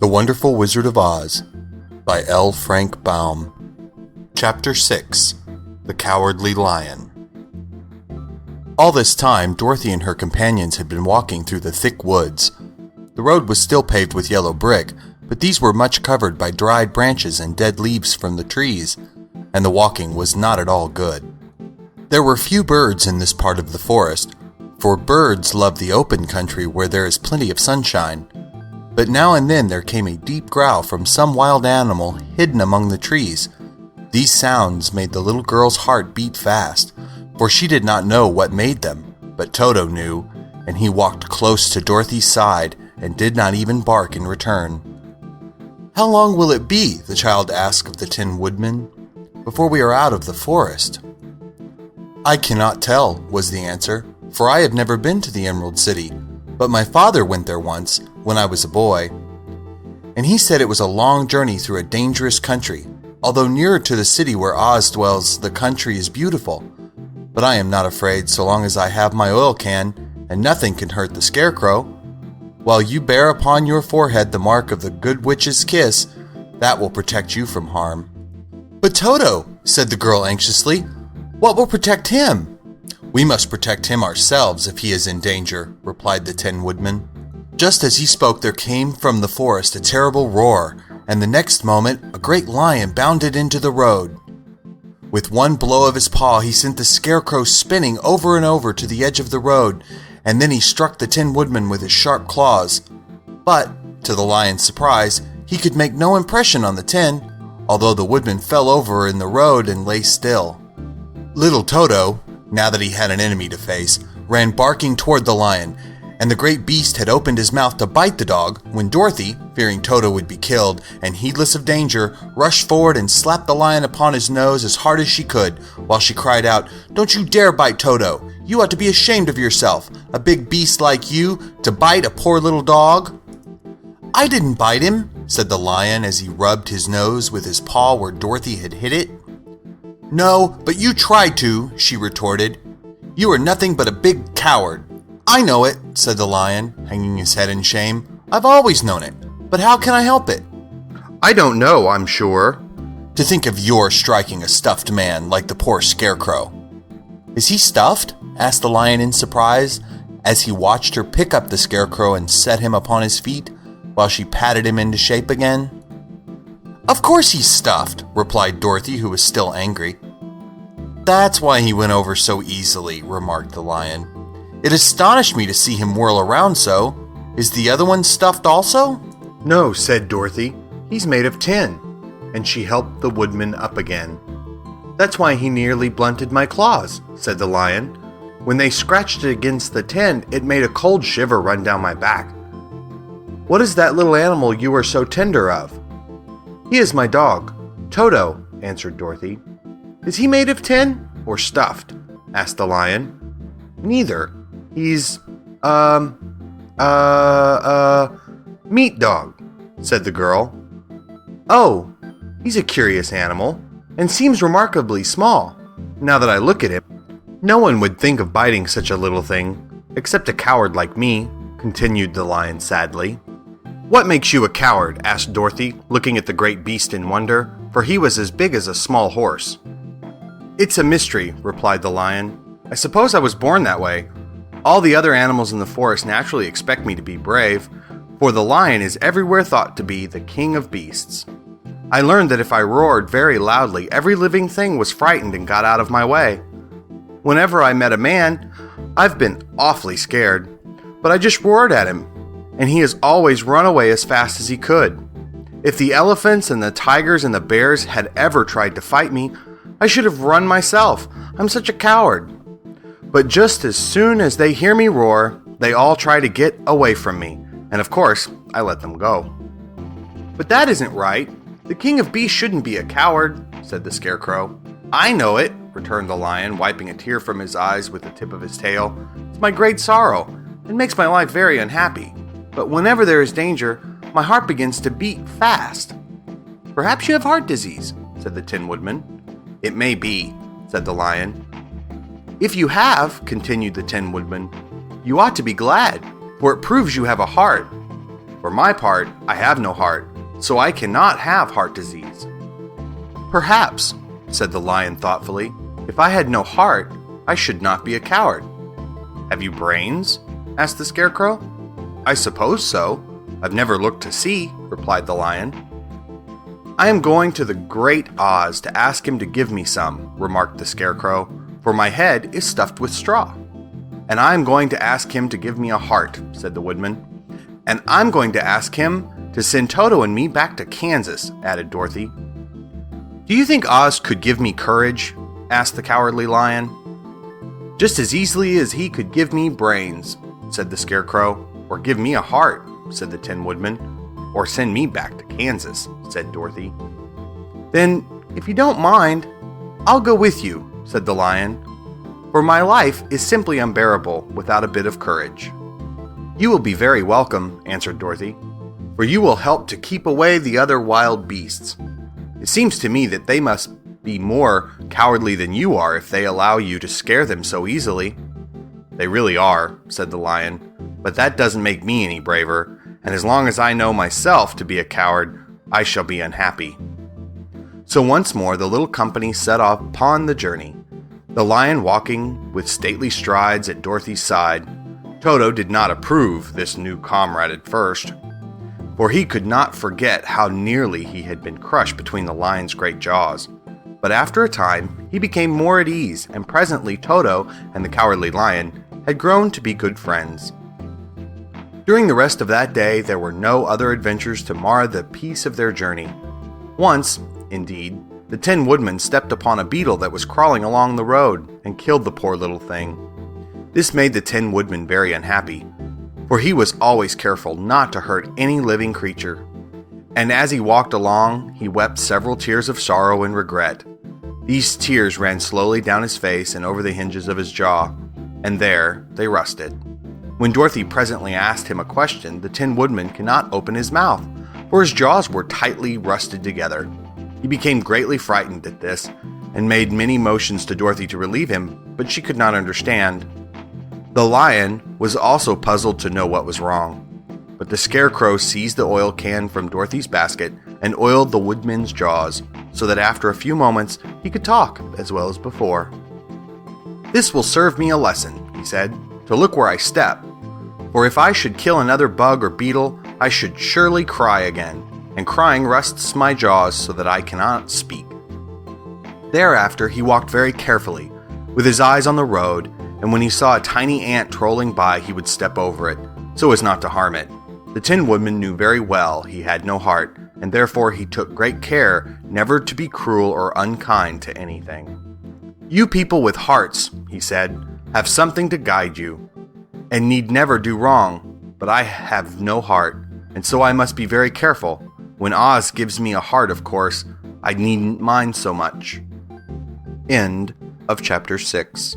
The Wonderful Wizard of Oz by L. Frank Baum. Chapter 6. The Cowardly Lion. All this time, Dorothy and her companions had been walking through the thick woods. The road was still paved with yellow brick, but these were much covered by dried branches and dead leaves from the trees, and the walking was not at all good. There were few birds in this part of the forest, for birds love the open country where there is plenty of sunshine. But now and then there came a deep growl from some wild animal hidden among the trees. These sounds made the little girl's heart beat fast, for she did not know what made them, but Toto knew, and he walked close to Dorothy's side and did not even bark in return. "How long will it be," the child asked of the Tin Woodman, "before we are out of the forest?" "I cannot tell," was the answer, "for I have never been to the Emerald City, but my father went there once, when I was a boy, and he said it was a long journey through a dangerous country. Although nearer to the city where Oz dwells, the country is beautiful. But I am not afraid so long as I have my oil can, and nothing can hurt the Scarecrow. While you bear upon your forehead the mark of the Good Witch's kiss, that will protect you from harm." "But Toto," said the girl anxiously, "what will protect him?" "We must protect him ourselves if he is in danger," replied the Tin Woodman. Just as he spoke, there came from the forest a terrible roar, and the next moment a great lion bounded into the road. With one blow of his paw, he sent the Scarecrow spinning over and over to the edge of the road, and then he struck the Tin Woodman with his sharp claws. But, to the lion's surprise, he could make no impression on the tin, although the woodman fell over in the road and lay still. Little Toto, now that he had an enemy to face, ran barking toward the lion, and the great beast had opened his mouth to bite the dog when Dorothy, fearing Toto would be killed and heedless of danger, rushed forward and slapped the lion upon his nose as hard as she could, while she cried out, "Don't you dare bite Toto! You ought to be ashamed of yourself, a big beast like you, to bite a poor little dog!" "I didn't bite him," said the lion as he rubbed his nose with his paw where Dorothy had hit it. "No, but you tried to," she retorted. "You are nothing but a big coward." "I know it," said the lion, hanging his head in shame. "I've always known it, but how can I help it?" "I don't know, I'm sure. To think of your striking a stuffed man like the poor Scarecrow." "Is he stuffed?" asked the lion in surprise, as he watched her pick up the Scarecrow and set him upon his feet, while she patted him into shape again. "Of course he's stuffed," replied Dorothy, who was still angry. "That's why he went over so easily," remarked the lion. "It astonished me to see him whirl around so. Is the other one stuffed also?" "No," said Dorothy. "He's made of tin." And she helped the woodman up again. "That's why he nearly blunted my claws," said the lion. "When they scratched it against the tin, it made a cold shiver run down my back." "What is that little animal you are so tender of?" "He is my dog, Toto," answered Dorothy. "Is he made of tin or stuffed?" asked the lion. "Neither. He's, meat dog," said the girl. "Oh, he's a curious animal, and seems remarkably small. Now that I look at him, no one would think of biting such a little thing, except a coward like me," continued the lion sadly. "What makes you a coward?" asked Dorothy, looking at the great beast in wonder, for he was as big as a small horse. "It's a mystery," replied the lion. "I suppose I was born that way. All the other animals in the forest naturally expect me to be brave, for the lion is everywhere thought to be the king of beasts. I learned that if I roared very loudly, every living thing was frightened and got out of my way. Whenever I met a man, I've been awfully scared, but I just roared at him, and he has always run away as fast as he could. If the elephants and the tigers and the bears had ever tried to fight me, I should have run myself. I'm such a coward. But just as soon as they hear me roar, they all try to get away from me, and of course, I let them go." "But that isn't right. The king of beasts shouldn't be a coward," said the Scarecrow. "I know it," returned the lion, wiping a tear from his eyes with the tip of his tail. "It's my great sorrow. It makes my life very unhappy. But whenever there is danger, my heart begins to beat fast." "Perhaps you have heart disease," said the Tin Woodman. "It may be," said the lion. "If you have," continued the Tin Woodman, "you ought to be glad, for it proves you have a heart. For my part, I have no heart, so I cannot have heart disease." "Perhaps," said the lion thoughtfully, "if I had no heart, I should not be a coward." "Have you brains?" asked the Scarecrow. "I suppose so. I've never looked to see," replied the lion. "I am going to the Great Oz to ask him to give me some," remarked the Scarecrow, "for my head is stuffed with straw." "And I am going to ask him to give me a heart," said the Woodman. "And I'm going to ask him to send Toto and me back to Kansas," added Dorothy. "Do you think Oz could give me courage?" asked the Cowardly Lion. "Just as easily as he could give me brains," said the Scarecrow. "Or give me a heart," said the Tin Woodman. "Or send me back to Kansas," said Dorothy. "Then, if you don't mind, I'll go with you," said the lion, "for my life is simply unbearable without a bit of courage." "You will be very welcome," answered Dorothy, "for you will help to keep away the other wild beasts. It seems to me that they must be more cowardly than you are if they allow you to scare them so easily." "They really are," said the lion, "but that doesn't make me any braver, and as long as I know myself to be a coward, I shall be unhappy." So once more the little company set off upon the journey, the lion walking with stately strides at Dorothy's side. Toto did not approve this new comrade at first, for he could not forget how nearly he had been crushed between the lion's great jaws. But after a time, he became more at ease, and presently Toto and the Cowardly Lion had grown to be good friends. During the rest of that day, there were no other adventures to mar the peace of their journey. Once, indeed, the Tin Woodman stepped upon a beetle that was crawling along the road and killed the poor little thing. This made the Tin Woodman very unhappy, for he was always careful not to hurt any living creature. And as he walked along, he wept several tears of sorrow and regret. These tears ran slowly down his face and over the hinges of his jaw, and there they rusted. When Dorothy presently asked him a question, the Tin Woodman could not open his mouth, for his jaws were tightly rusted together. He became greatly frightened at this, and made many motions to Dorothy to relieve him, but she could not understand. The lion was also puzzled to know what was wrong, but the Scarecrow seized the oil can from Dorothy's basket and oiled the Woodman's jaws, so that after a few moments he could talk as well as before. "This will serve me a lesson," he said, "to look where I step. For if I should kill another bug or beetle, I should surely cry again, and crying rusts my jaws so that I cannot speak." Thereafter he walked very carefully, with his eyes on the road, and when he saw a tiny ant trolling by, he would step over it, so as not to harm it. The Tin Woodman knew very well he had no heart, and therefore he took great care never to be cruel or unkind to anything. "You people with hearts," he said, "have something to guide you, and need never do wrong, but I have no heart, and so I must be very careful. When Oz gives me a heart, of course, I needn't mind so much." End of chapter 6.